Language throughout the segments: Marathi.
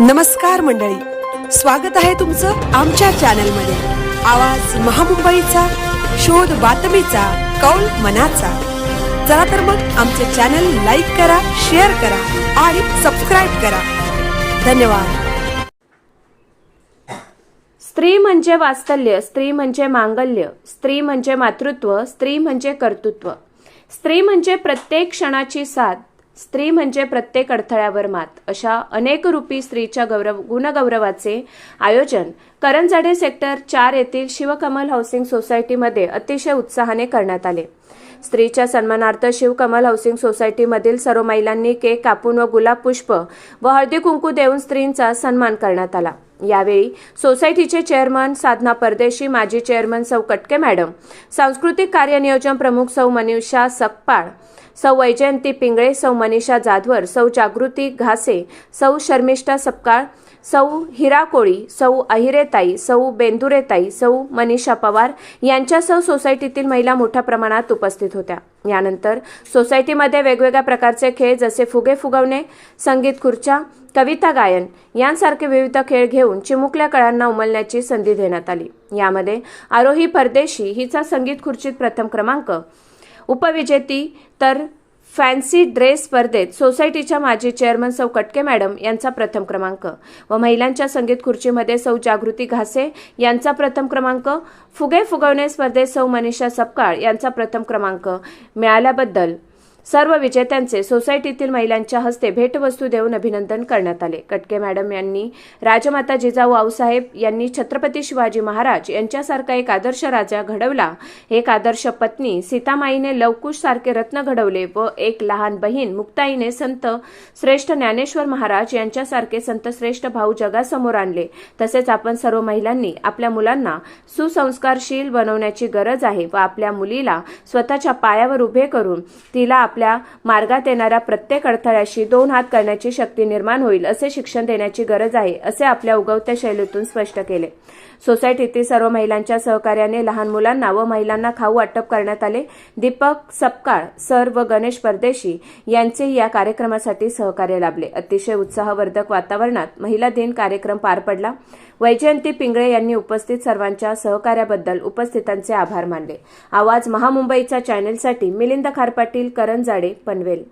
नमस्कार मंडळी, स्वागत आहे तुमचं आमच्या चॅनलमध्ये। आवाज महामुंबईचा, शोध बातमीचा, कौल मनाचा। चला तर मग आमचे चॅनल लाईक करा, शेअर करा आणि सबस्क्राइब करा। धन्यवाद। स्त्री म्हणजे वात्सल्य, स्त्री म्हणजे मांगल्य, स्त्री म्हणजे मातृत्व, स्त्री म्हणजे कर्तृत्व, स्त्री म्हणजे प्रत्येक क्षणाची साथ, स्त्री म्हणजे प्रत्येक अडथळ्यावर मात, अशा अनेक रूपी स्त्रीच्या गुणगौरवाचे आयोजन करंजाडे सेक्टर 4 येथील शिवकमल हाऊसिंग सोसायटीमध्ये अतिशय उत्साहाने करण्यात आले। स्त्रीच्या सन्मानार्थ शिवकमल हाऊसिंग सोसायटीमधील सर्व महिलांनी केक कापून व गुलाब पुष्प व हळदी कुंकू देऊन स्त्रींचा सन्मान करण्यात आला। यावेळी सोसायटीचे चेअरमन साधना परदेशी, माजी चेअरमन सौ कटके मॅडम, सांस्कृतिक कार्यनियोजन प्रमुख सौ मनीषा सकपाळ, सौ वैजयंती पिंगळे, सौ मनीषा जाधवर, सौ जागृती घासे, सौ शर्मिष्ठा सपकाळ, सौ हिरा कोळी, सौ अहिरेताई, सौ बेंदुरेताई, सौ मनीषा पवार यांच्यासह सोसायटीतील महिला मोठ्या प्रमाणात उपस्थित होत्या। यानंतर सोसायटीमध्ये वेगवेगळ्या प्रकारचे खेळ जसे फुगे फुगवणे, संगीत खुर्च्या, कविता गायन यांसारखे विविध खेळ घेऊन चिमुकल्या कळ्यांना उमलण्याची संधी देण्यात आली। यामध्ये आरोही परदेशी हिचा संगीत खुर्चीत प्रथम क्रमांक, उपविजेती तर फॅन्सी ड्रेस स्पर्धेत सोसायटीच्या माजी चेअरमन सौ कटके मॅडम यांचा प्रथम क्रमांक व महिलांच्या संगीत खुर्चीमध्ये सौ जागृती घासे यांचा प्रथम क्रमांक, फुगे फुगवणे स्पर्धेत सौ मनीषा सपकाळ यांचा प्रथम क्रमांक मिळाल्याबद्दल सर्व विजेत्यांचे सोसायटीतील महिलांच्या हस्ते भेटवस्तू देऊन अभिनंदन करण्यात आले। कटके मॅडम यांनी राजमाता जिजाऊ आऊसाहेब यांनी छत्रपती शिवाजी महाराज यांच्यासारखा एक आदर्श राजा घडवला, एक आदर्श पत्नी सीतामाईने लवकुश सारखे रत्न घडवले व एक लहान बहीण मुक्ताईने संत श्रेष्ठ ज्ञानेश्वर महाराज यांच्यासारखे संत श्रेष्ठ भाऊ जगासमोर आणले। तसेच आपण सर्व महिलांनी आपल्या मुलांना सुसंस्कारशील बनवण्याची गरज आहे व आपल्या मुलीला स्वतःच्या पायावर उभे करून तिला आपल्या मार्गात येणाऱ्या प्रत्येक अडथळ्याशी 2 हात करण्याची शक्ती निर्माण होईल असे शिक्षण देण्याची गरज आहे, असे आपल्या उगवत्या शैलीतून स्पष्ट केले। सोसायटीतील सर्व महिलांच्या सहकार्याने लहान मुलांना व महिलांना खाऊ वाटप करण्यात आले। दीपक सपकाळ सर व गणेश परदेशी यांचे या कार्यक्रमासाठी सहकार्य लाभले। अतिशय उत्साहवर्धक वातावरणात महिला दिन कार्यक्रम पार पडला। वैजयंती पिंगळे यांनी उपस्थित सर्वांच्या सहकार्याबद्दल उपस्थितांचे आभार मानले। आवाज महामुंबईच्या चॅनेलसाठी मिलिंद खारपाटील, करंजाडे, पनवेल।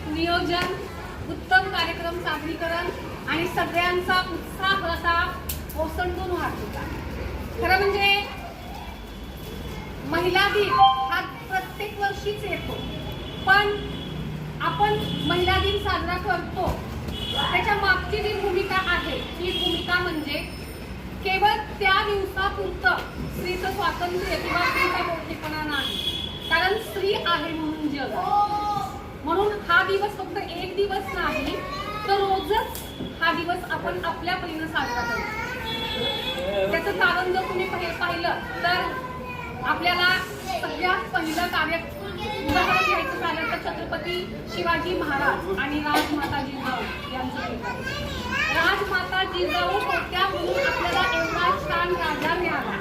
नियोजन, उत्तम कार्यक्रम सादरीकरण आणि सगळ्यांचा उत्साह असा ओसंडून वाहत होता। खरं म्हणजे महिला दिन हा प्रत्येक वर्षी दरवर्षीच येतो, पण आपण महिला दिन साजरा करतो त्याच्या मागची जी भूमिका आहे ती भूमिका म्हणजे केवळ त्या दिवसापुरतं स्त्रीचं स्वातंत्र्य किंवा स्त्रीचा मोठेपणा नाही, कारण स्त्री आहे म्हणून जग आहे. म्हणून हा दिवस फक्त एक दिवस नाही तर रोजच हा दिवस आपण आपल्या परीने साजरा करतो. त्याचं कारण जर तुम्ही पाहिलं तर आपल्याला सगळ्यात पहिलं कार्य उदाहरण घ्यायचं झालं तर छत्रपती शिवाजी महाराज आणि राजमाता जिजाऊ यांचं एक आहे. राजमाता जिजाऊ होत्या म्हणून आपल्याला एवढा छान राजा मिळाला.